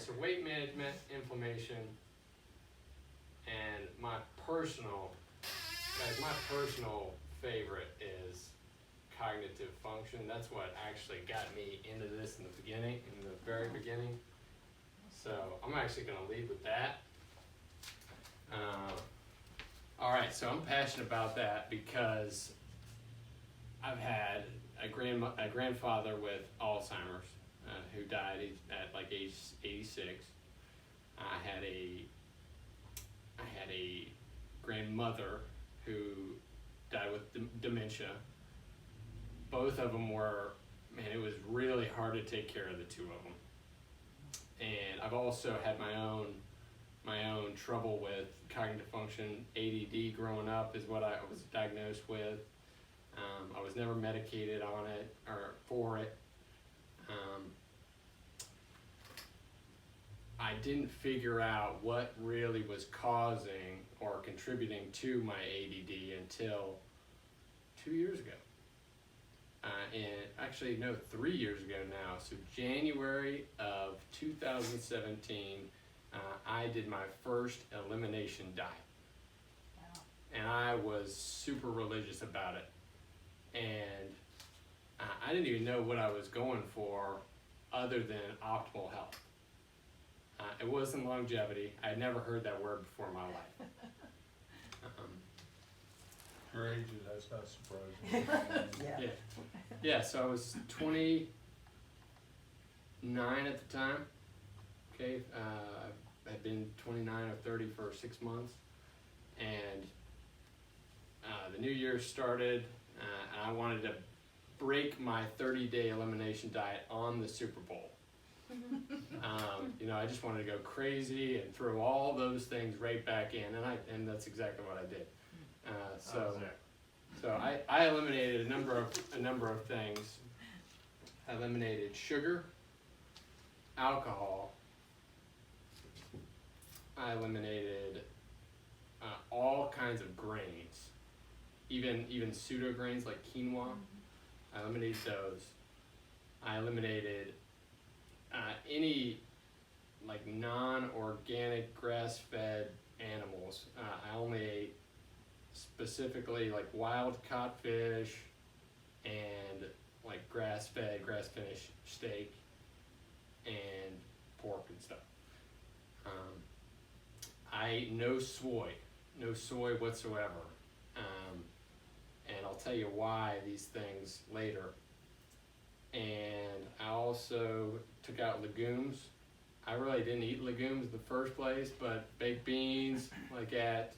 so weight management, inflammation, and my personal favorite is cognitive function. That's what actually got me into this in the very beginning. So I'm actually going to lead with that. All right, so I'm passionate about that because I've had a grandfather with Alzheimer's who died at like age 86. I had a grandmother who died with dementia. Both of them were, man, it was really hard to take care of the two of them. And I've also had my own trouble with cognitive function. ADD growing up is what I was diagnosed with. I was never medicated on it or for it. I didn't figure out what really was causing or contributing to my ADD until 2 years ago. And actually, no, 3 years ago now. So January of 2017, I did my first elimination diet. Wow. And I was super religious about it. And I didn't even know what I was going for other than optimal health. It wasn't longevity. I had never heard that word before in my life. Her age, that's not surprising. Yeah, so I was 29 at the time. Okay, I'd been 29 or 30 for 6 months. And the new year started, and I wanted to break my 30-day elimination diet on the Super Bowl. I just wanted to go crazy and throw all those things right back in, and that's exactly what I did. So I eliminated a number of things. I eliminated sugar, alcohol. I eliminated all kinds of grains, even pseudo grains like quinoa. I eliminated those. I eliminated any like non-organic grass-fed animals. I only ate specifically like wild caught fish and like grass-fed, grass-finished steak and pork and stuff. I ate no soy whatsoever. And I'll tell you why these things later. And I also took out legumes. I really didn't eat legumes in the first place, but baked beans, like at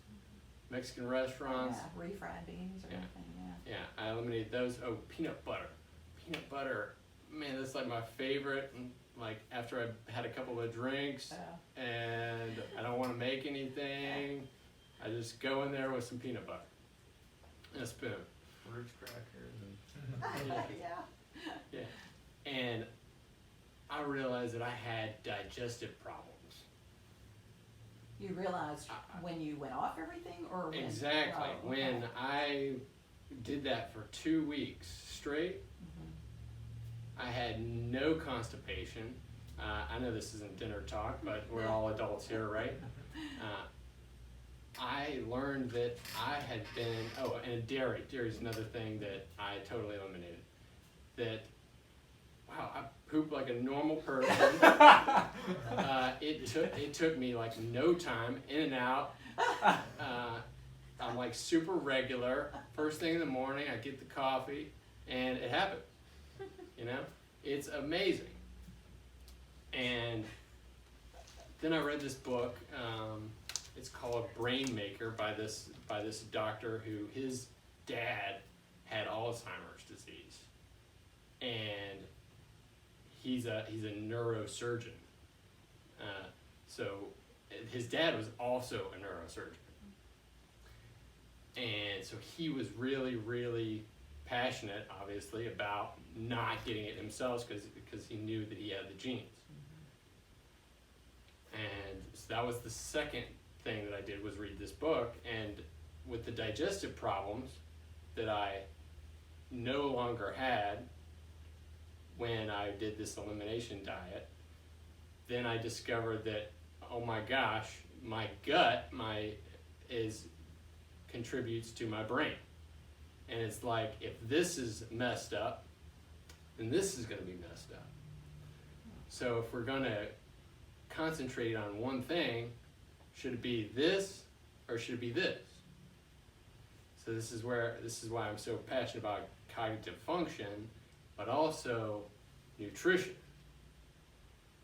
Mexican restaurants. Yeah, refried beans or anything, Yeah, I eliminated those. Oh, peanut butter. Peanut butter, man, that's like my favorite. And like after I've had a couple of drinks and I don't want to make anything, I just go in there with some peanut butter and a spoon. Ritz crackers and Yeah. And I realized that I had digestive problems. You realized when you went off everything, or when? Exactly. Oh, okay. When I did that for 2 weeks straight, I had no constipation. I know this isn't dinner talk, but we're all adults here, right? I learned that I had been, and dairy. Dairy is another thing that I totally eliminated. That, wow, I poop like a normal person. It took me like no time, in and out. I'm like super regular. First thing in the morning, I get the coffee, and it happened. It's amazing. And then I read this book. It's called Brain Maker by this doctor who his dad had Alzheimer's disease, and he's a neurosurgeon. So his dad was also a neurosurgeon, and so he was really, really passionate, obviously, about not getting it himself because he knew that he had the genes. And so that was the second thing that I did, was read this book. And with the digestive problems that I no longer had when I did this elimination diet, then I discovered that, oh my gosh, my gut contributes to my brain. And it's like, if this is messed up, then this is going to be messed up. So if we're going to concentrate on one thing, should it be this or should it be this? So this is why I'm so passionate about cognitive function, but also nutrition.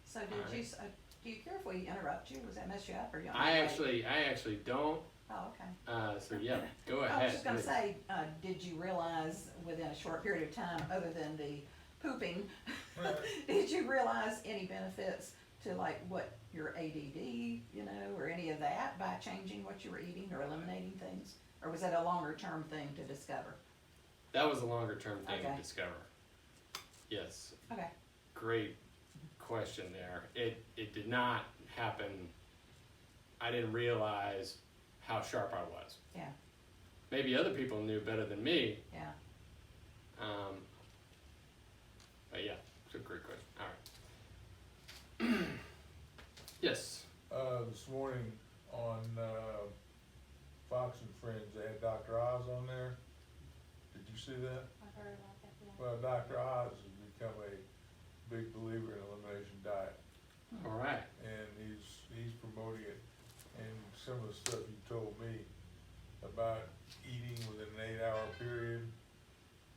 So do you care if we interrupt you? Does that mess you up, or you? I actually don't. Oh, okay. So yeah, go ahead. I was just gonna please. say, did you realize within a short period of time, other than the pooping, did you realize any benefits to like what your ADD, or any of that by changing what you were eating or eliminating things? Or was that a longer term thing to discover? That was a longer term thing Okay. to discover. Yes. Okay. Great question there. It did not happen. I didn't realize how sharp I was. Yeah. Maybe other people knew better than me. Yeah. But yeah, it's a great question. All right. Yes. This morning on Fox and Friends, they had Dr. Oz on there. Did you see that? I heard about that, yeah. Well, Dr. Oz has become a big believer in elimination diet, All right. and he's promoting it. And some of the stuff you told me about eating within an 8-hour period,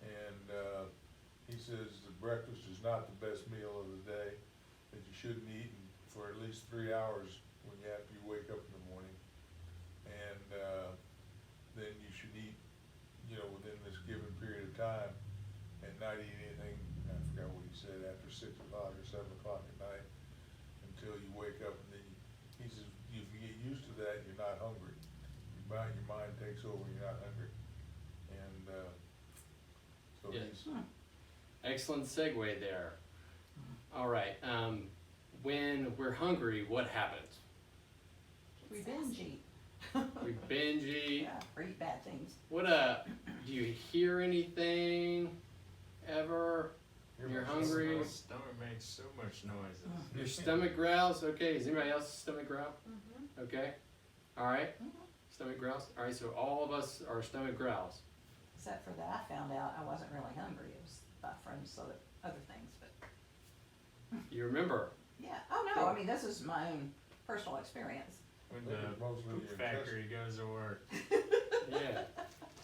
and he says the breakfast is not the best meal of the day, that you shouldn't eat for at least 3 hours after you wake up in the morning, and then you should eat, within this given period of time, and not eat anything, I forgot what he said, after 6 o'clock or 7 o'clock at night, until you wake up, and then he says, if you get used to that, you're not hungry. Your mind takes over, you're not hungry. And so Yes. he's, Excellent segue there. All right. When we're hungry, what happens? We binge eat. We binge eat. Yeah, or eat bad things. What do you hear anything ever? You're hungry. My stomach makes so much noises. Your stomach growls. Okay. Is anybody else's stomach growl? Mm-hmm. Okay. All right. Mhm. Stomach growls. All right. So all of us are stomach growls. Except for that, I found out I wasn't really hungry. It was by friends, so that other things, but You remember? yeah. Oh no, I mean this is my own personal experience. When Look the at mostly poop your factory goes to work. Yeah.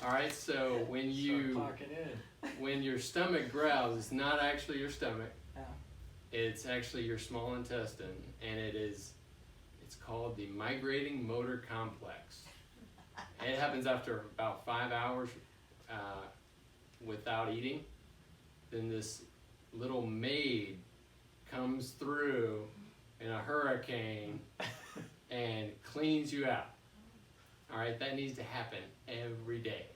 All right. So when Start clocking in. when your stomach growls, it's not actually your stomach. Oh. It's actually your small intestine, and it's called the migrating motor complex. It happens after about 5 hours without eating. Then this little maid comes through in a hurricane and cleans you out. All right, that needs to happen every day.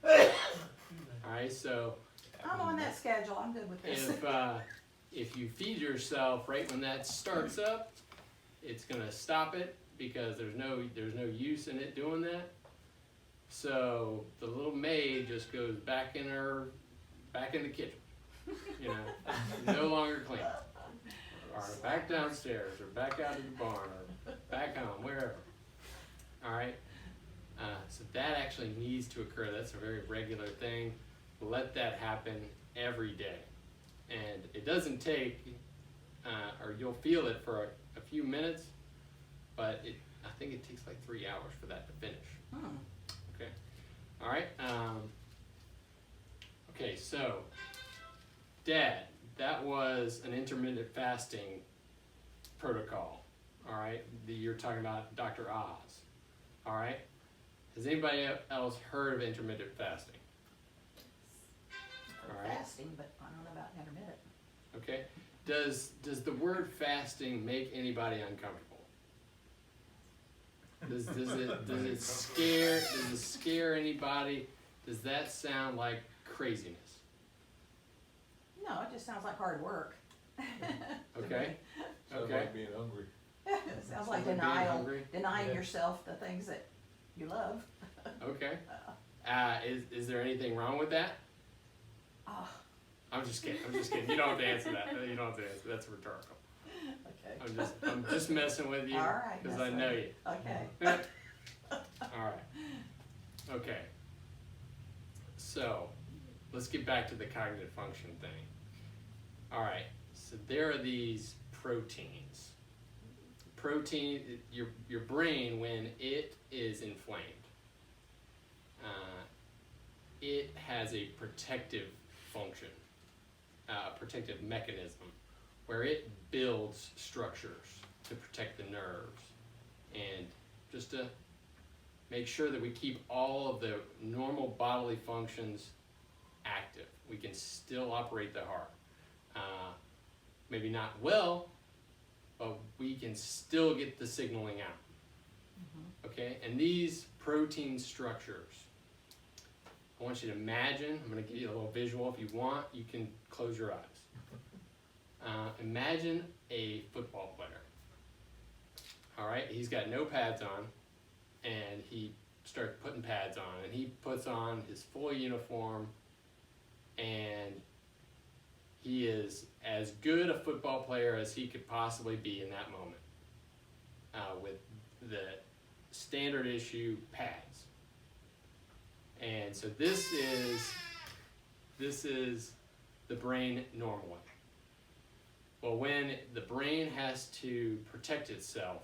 All right, so I'm on that schedule. I'm good with this. if you feed yourself right when that starts up, it's gonna stop it because there's no use in it doing that. So the little maid just goes back in the kitchen, no longer clean, or back downstairs, or back out to the barn, or back home, wherever. All right. So that actually needs to occur. That's a very regular thing. Let that happen every day, and it doesn't take, or you'll feel it for a few minutes, but I think it takes like 3 hours for that to finish. Hmm. Okay. All right. Okay. So, Dad, that was an intermittent fasting protocol. All right. You're talking about Dr. Oz. All right. Has anybody else heard of intermittent fasting? All right. Fasting, but I don't know about intermittent. Okay. Does the word fasting make anybody uncomfortable? Does it scare anybody? Does that sound like craziness? No, it just sounds like hard work. Okay. sounds Okay. like being hungry. It sounds like Being hungry? denying Yeah. yourself the things that you love. Okay. Is there anything wrong with that? Oh, I'm just kidding. You don't have to answer that. You don't have to answer. That's rhetorical. Okay. I'm just messing with you. All right, Cause I messing know with you. Okay. Alright. Okay. So, let's get back to the cognitive function thing. Alright, so there are these proteins. Your brain, when it is inflamed, it has a protective function, a protective mechanism, where it builds structures to protect the nerves and just to make sure that we keep all of the normal bodily functions active. We can still operate the heart. Maybe not well, but we can still get the signaling out. Okay, and these protein structures, I want you to imagine, I'm going to give you a little visual. If you want, you can close your eyes. Imagine a football player. All right, he's got no pads on, and he starts putting pads on, and he puts on his full uniform, and he is as good a football player as he could possibly be in that moment, with the standard issue pads. And so this is the brain normally. Well, when the brain has to protect itself,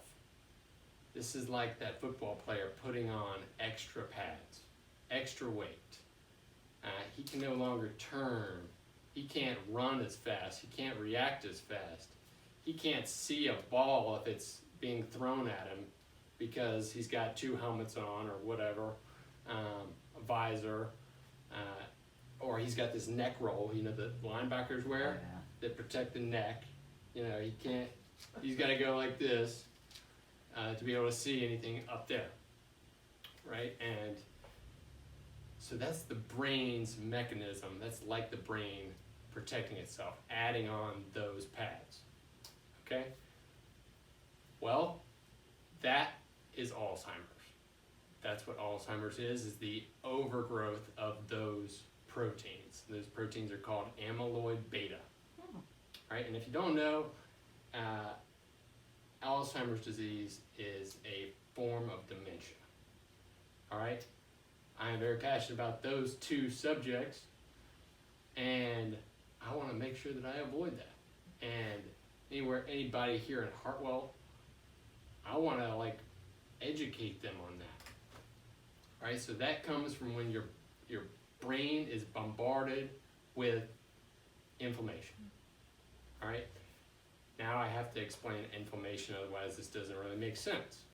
this is like that football player putting on extra pads, extra weight. He can no longer turn. He can't run as fast. He can't react as fast. He can't see a ball if it's being thrown at him because he's got two helmets on or whatever, a visor, or he's got this neck roll, that linebackers wear that protect the neck. He's got to go like this to be able to see anything up there, right? And so that's the brain's mechanism. That's like the brain protecting itself, adding on those pads, okay? Well, that is Alzheimer's. That's what Alzheimer's is the overgrowth of those proteins. Those proteins are called amyloid beta, right? And if you don't know, Alzheimer's disease is a form of dementia, all right? I am very passionate about those two subjects, and I want to make sure that I avoid that. And anybody here in Hartwell, I want to educate them on that, right? So that comes from when your brain is bombarded with inflammation, all right? Now I have to explain inflammation, otherwise this doesn't really make sense.